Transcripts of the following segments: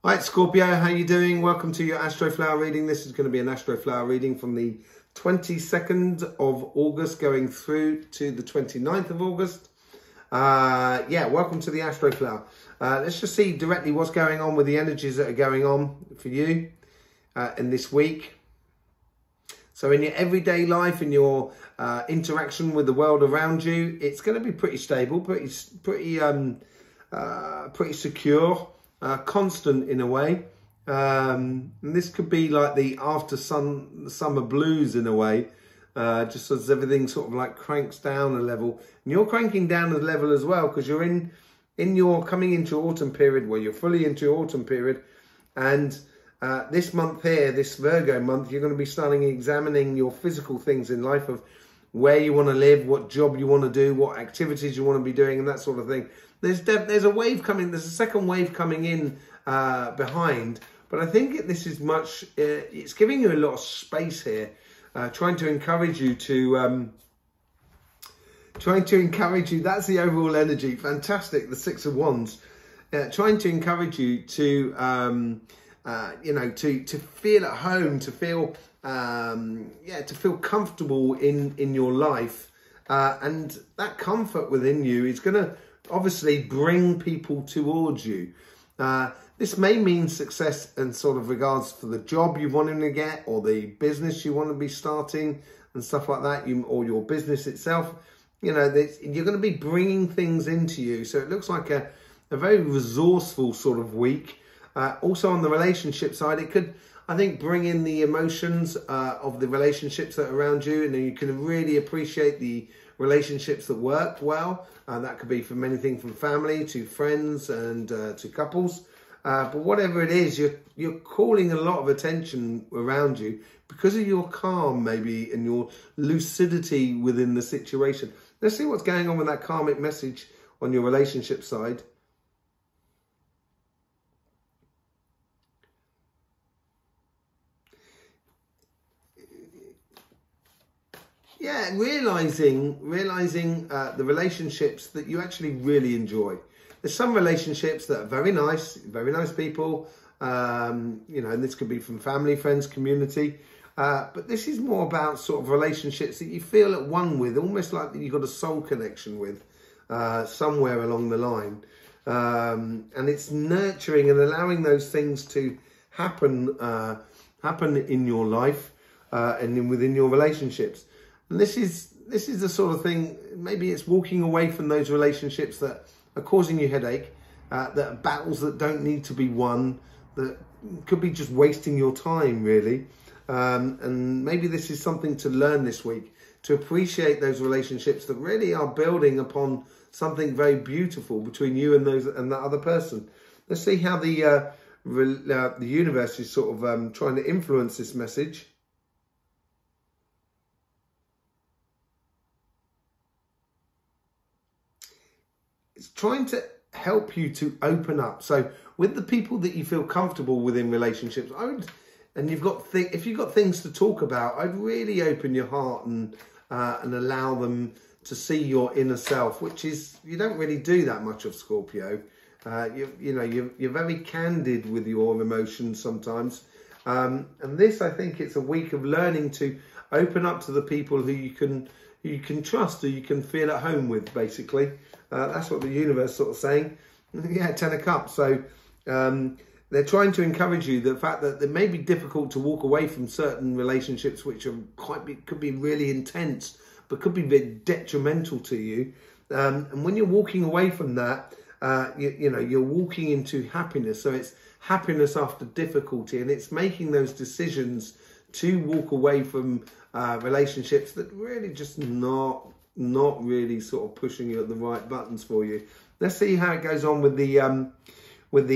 All right, Scorpio, how you doing? Welcome to your Astroflower reading. This is going to be an Astroflower reading from the 22nd of August going through to the 29th of August. Welcome to the Astroflower. Let's just see directly what's going on with the energies that are going on for you in this week. So in your everyday life, in your interaction with the world around you, it's going to be pretty stable, pretty secure. Constant in a way, and this could be like the summer blues in a way, just as everything sort of like cranks down a level, and you're cranking down a level as well because you're coming into your autumn period, where you're fully into your autumn period, and this month here, this Virgo month, you're going to be starting examining your physical things in life of where you want to live, what job you want to do, what activities you want to be doing, and that sort of thing. There's a wave coming. There's a second wave coming in behind, but I think this is much. It's giving you a lot of space here, trying to encourage you to. That's the overall energy. Fantastic. The Six of Wands, trying to encourage you to, to feel at home, to feel, to feel comfortable in your life, and that comfort within you is going to obviously bring people towards you. This may mean success in sort of regards for the job you're wanting to get, or the business you want to be starting and stuff like that, or your business itself. You're going to be bringing things into you. So it looks like a very resourceful sort of week. Also on the relationship side, it could, I think, bring in the emotions of the relationships that are around you, and then you can really appreciate the relationships that work well. That could be from anything from family to friends and to couples. But whatever it is, you're calling a lot of attention around you because of your calm, maybe, and your lucidity within the situation. Let's see what's going on with that karmic message on your relationship side. Yeah, realizing the relationships that you actually really enjoy. There's some relationships that are very nice people, and this could be from family, friends, community. But this is more about sort of relationships that you feel at one with, almost like that you've got a soul connection with somewhere along the line. And it's nurturing and allowing those things to happen in your life and within your relationships. And this is the sort of thing, maybe it's walking away from those relationships that are causing you headache, that are battles that don't need to be won, that could be just wasting your time, really. And maybe this is something to learn this week, to appreciate those relationships that really are building upon something very beautiful between you and that other person. Let's see how the universe is sort of trying to influence this message. It's trying to help you to open up. So with the people that you feel comfortable with in relationships, if you've got things to talk about, I'd really open your heart and allow them to see your inner self, which is, you don't really do that much of, Scorpio. You're very candid with your emotions sometimes. And this, I think, it's a week of learning to open up to the people who you can trust, who you can feel at home with, basically. That's what the universe sort of saying. Yeah, 10 of Cups. So they're trying to encourage you, the fact that it may be difficult to walk away from certain relationships which are could be really intense, but could be a bit detrimental to you. And when you're walking away from that, you're walking into happiness. So it's happiness after difficulty, and it's making those decisions to walk away from relationships that really just not really sort of pushing you at the right buttons for you. Let's see how it goes on with with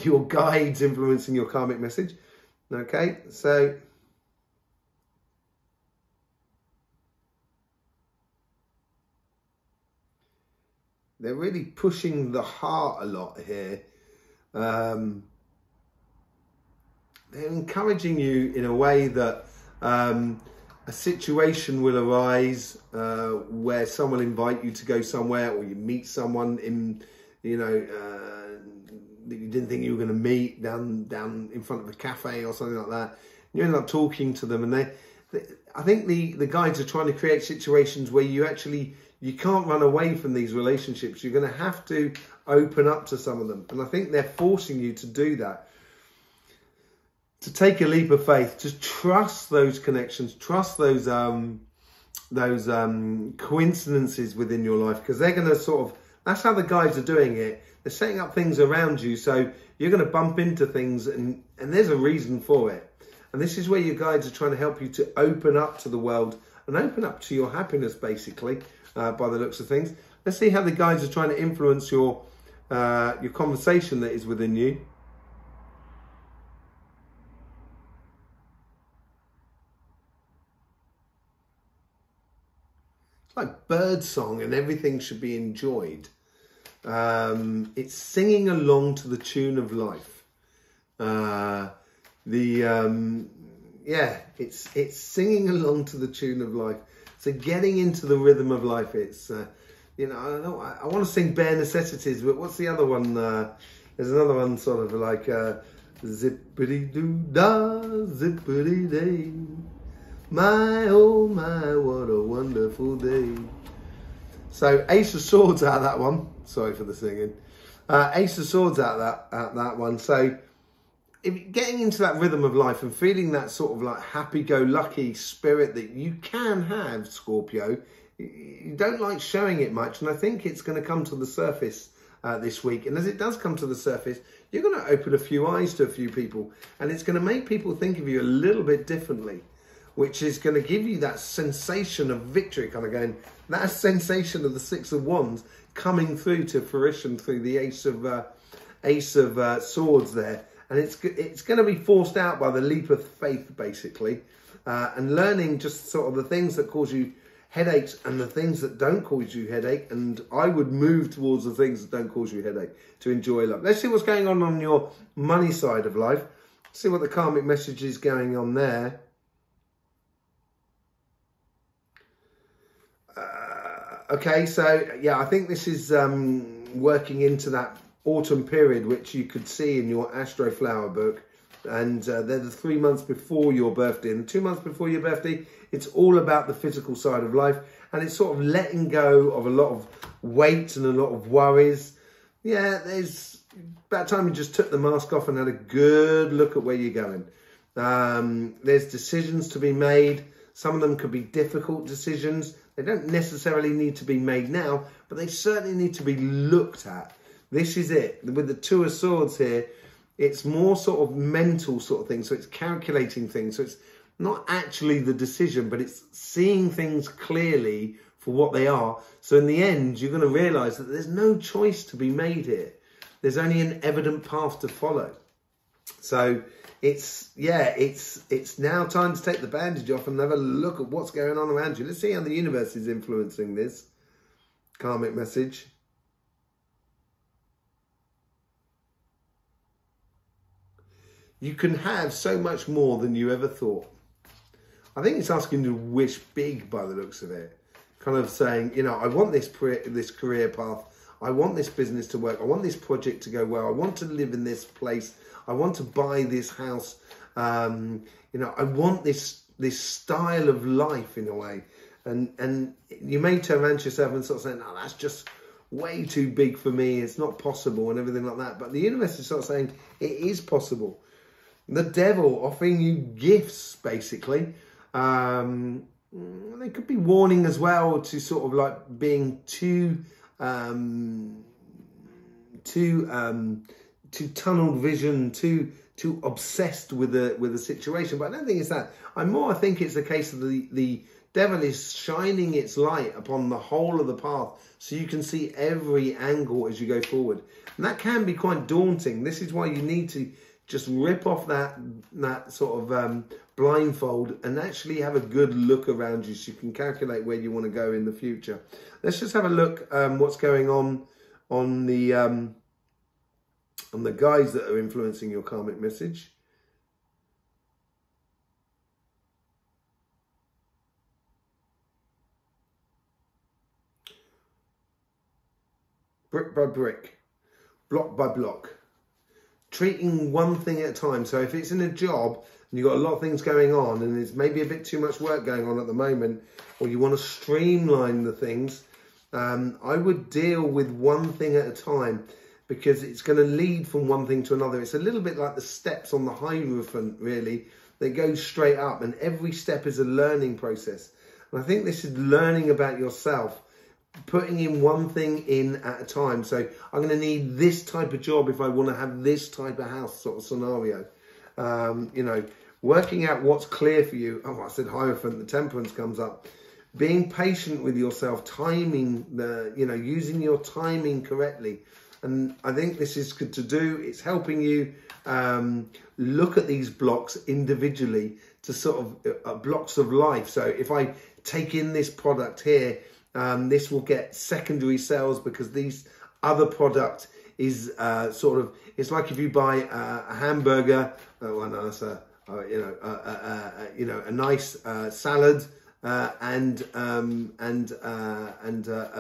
your guides influencing your karmic message. Okay, so they're really pushing the heart a lot here. They're encouraging you in a way that a situation will arise where someone will invite you to go somewhere, or you meet someone in, that you didn't think you were going to meet down in front of a cafe or something like that. You end up talking to them, and I think the guides are trying to create situations where you can't run away from these relationships. You're going to have to open up to some of them, and I think they're forcing you to do that. To take a leap of faith, to trust those connections, trust those coincidences within your life, because they're going to that's how the guides are doing it. They're setting up things around you, so you're going to bump into things, and there's a reason for it. And this is where your guides are trying to help you to open up to the world and open up to your happiness, basically, by the looks of things. Let's see how the guides are trying to influence your conversation that is within you. Like bird song, and everything should be enjoyed. It's singing along to the tune of life. It's singing along to the tune of life. So getting into the rhythm of life. It's I want to sing Bare Necessities, but what's the other one? There's another one sort of like zippity doo da, zippity day. My, oh my, what a wonderful day. So Ace of Swords out of that one. Sorry for the singing. Ace of Swords out of that one. So getting into that rhythm of life and feeling that sort of like happy-go-lucky spirit that you can have, Scorpio, you don't like showing it much. And I think it's going to come to the surface this week. And as it does come to the surface, you're going to open a few eyes to a few people. And it's going to make people think of you a little bit differently, which is going to give you that sensation of victory, kind of going, that sensation of the Six of Wands coming through to fruition through the Ace of Swords there. And it's going to be forced out by the leap of faith, basically, and learning just sort of the things that cause you headaches and the things that don't cause you headache. And I would move towards the things that don't cause you headache to enjoy love. Let's see what's going on your money side of life. See what the karmic message is going on there. Okay, so yeah, I think this is working into that autumn period, which you could see in your Astroflower book. And they're the 3 months before your birthday. And the 2 months before your birthday, it's all about the physical side of life. And it's sort of letting go of a lot of weight and a lot of worries. Yeah, there's about time you just took the mask off and had a good look at where you're going. There's decisions to be made. Some of them could be difficult decisions. They don't necessarily need to be made now, but they certainly need to be looked at. This is it. With the Two of Swords here, it's more sort of mental sort of thing. So it's calculating things. So it's not actually the decision, but it's seeing things clearly for what they are. So in the end, you're going to realise that there's no choice to be made here. There's only an evident path to follow. So it's now time to take the bandage off and have a look at what's going on around you. Let's see how the universe is influencing this karmic message. You can have so much more than you ever thought. I think it's asking you to wish big by the looks of it. Kind of saying, you know, I want this career path. I want this business to work. I want this project to go well. I want to live in this place. I want to buy this house. You know, I want this style of life in a way. And you may turn around to yourself and sort of say, no, that's just way too big for me. It's not possible and everything like that. But the universe is sort of saying it is possible. The devil offering you gifts, basically. They could be warning as well to sort of like being too tunnel vision, too obsessed with the situation. But I don't think it's that. I think it's a case of the devil is shining its light upon the whole of the path, so you can see every angle as you go forward. And that can be quite daunting. This is why you need to just rip off that sort of blindfold and actually have a good look around you so you can calculate where you want to go in the future. Let's just have a look what's going on the guys that are influencing your karmic message. Brick by brick, block by block, treating one thing at a time. So if it's in a job and you've got a lot of things going on and there's maybe a bit too much work going on at the moment, or you want to streamline the things, I would deal with one thing at a time, because it's going to lead from one thing to another. It's a little bit like the steps on the Hierophant, really. They go straight up, and every step is a learning process. And I think this is learning about yourself, putting in one thing in at a time. So I'm going to need this type of job if I want to have this type of house sort of scenario. You know, working out what's clear for you. Oh, I said Hierophant, the Temperance comes up. Being patient with yourself, timing, using your timing correctly. And I think this is good to do. It's helping you look at these blocks individually to sort of blocks of life. So if I take in this product here, this will get secondary sales because these other product is it's like if you buy a hamburger, a nice salad, and a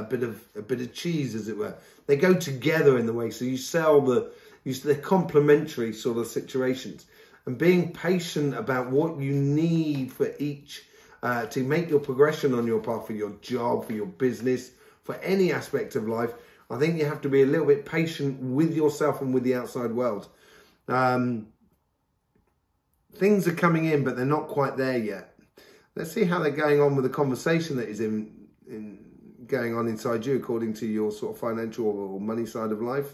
bit of cheese, as it were. They go together in the way. So you sell they're complementary sort of situations, and being patient about what you need for each to make your progression on your path, for your job, for your business, for any aspect of life. I think you have to be a little bit patient with yourself and with the outside world. Things are coming in, but they're not quite there yet. Let's see how they're going on with the conversation that is going on inside you, according to your sort of financial or money side of life.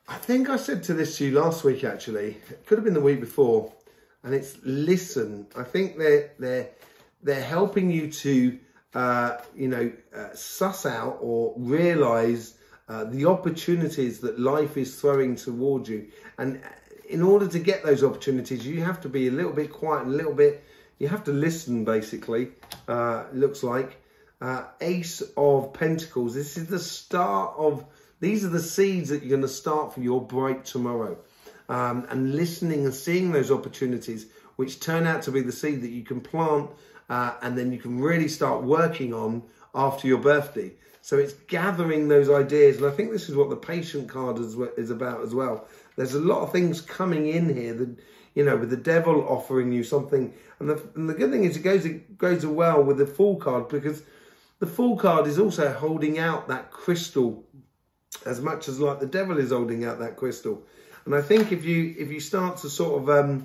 I think I said this to you last week, actually. It could have been the week before. And it's listen. I think they're helping you to suss out or realise the opportunities that life is throwing towards you. And in order to get those opportunities, you have to be a little bit quiet and you have to listen, basically, looks like. Ace of Pentacles. This is the start of, these are the seeds that you're going to start for your bright tomorrow. And listening and seeing those opportunities, which turn out to be the seed that you can plant, and then you can really start working on after your birthday. So it's gathering those ideas. And I think this is what the patient card is about as well. There's a lot of things coming in here that, with the devil offering you something. And the good thing is it goes well with the Fool card, because the Fool card is also holding out that crystal as much as like the devil is holding out that crystal. And I think if you start to sort of,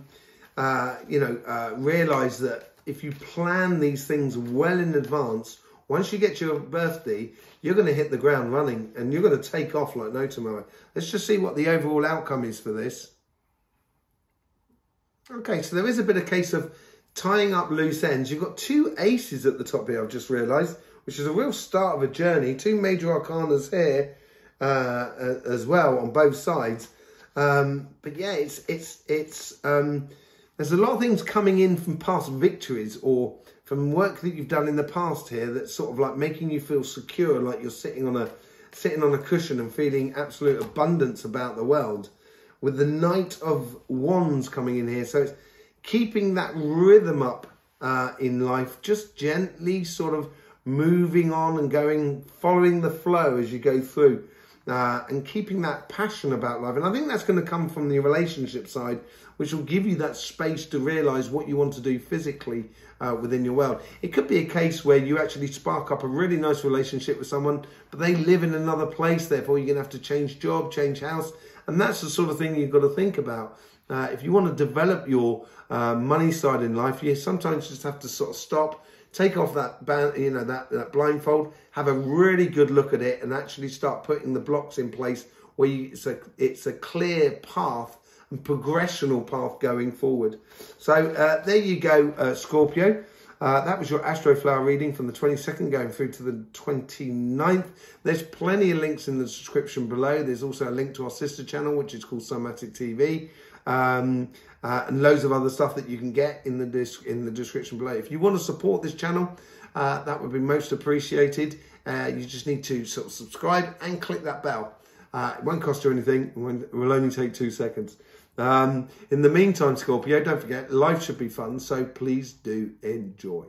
realise that if you plan these things well in advance, once you get to your birthday, you're going to hit the ground running and you're going to take off like no tomorrow. Let's just see what the overall outcome is for this. Okay, so there is a bit of case of tying up loose ends. You've got two aces at the top here, I've just realised, which is a real start of a journey. Two major arcanas here as well on both sides. But yeah, there's a lot of things coming in from past victories or from work that you've done in the past here that's sort of like making you feel secure, like you're sitting on a cushion and feeling absolute abundance about the world. With the Knight of Wands coming in here, so it's keeping that rhythm up in life, just gently sort of moving on and going, following the flow as you go through. And keeping that passion about life. And I think that's going to come from the relationship side, which will give you that space to realise what you want to do physically within your world. It could be a case where you actually spark up a really nice relationship with someone, but they live in another place, therefore you're going to have to change job, change house. And that's the sort of thing you've got to think about. If you want to develop your money side in life, you sometimes just have to sort of stop, take off that that blindfold, have a really good look at it, and actually start putting the blocks in place where it's a clear path and progressional path going forward. So there you go, Scorpio. That was your Astroflower reading from the 22nd going through to the 29th. There's plenty of links in the description below. There's also a link to our sister channel, which is called Somatic TV. And loads of other stuff that you can get in the description below. If you want to support this channel, that would be most appreciated. You just need to sort of subscribe and click that bell. It won't cost you anything. It will only take 2 seconds. In the meantime, Scorpio, don't forget, life should be fun, so please do enjoy.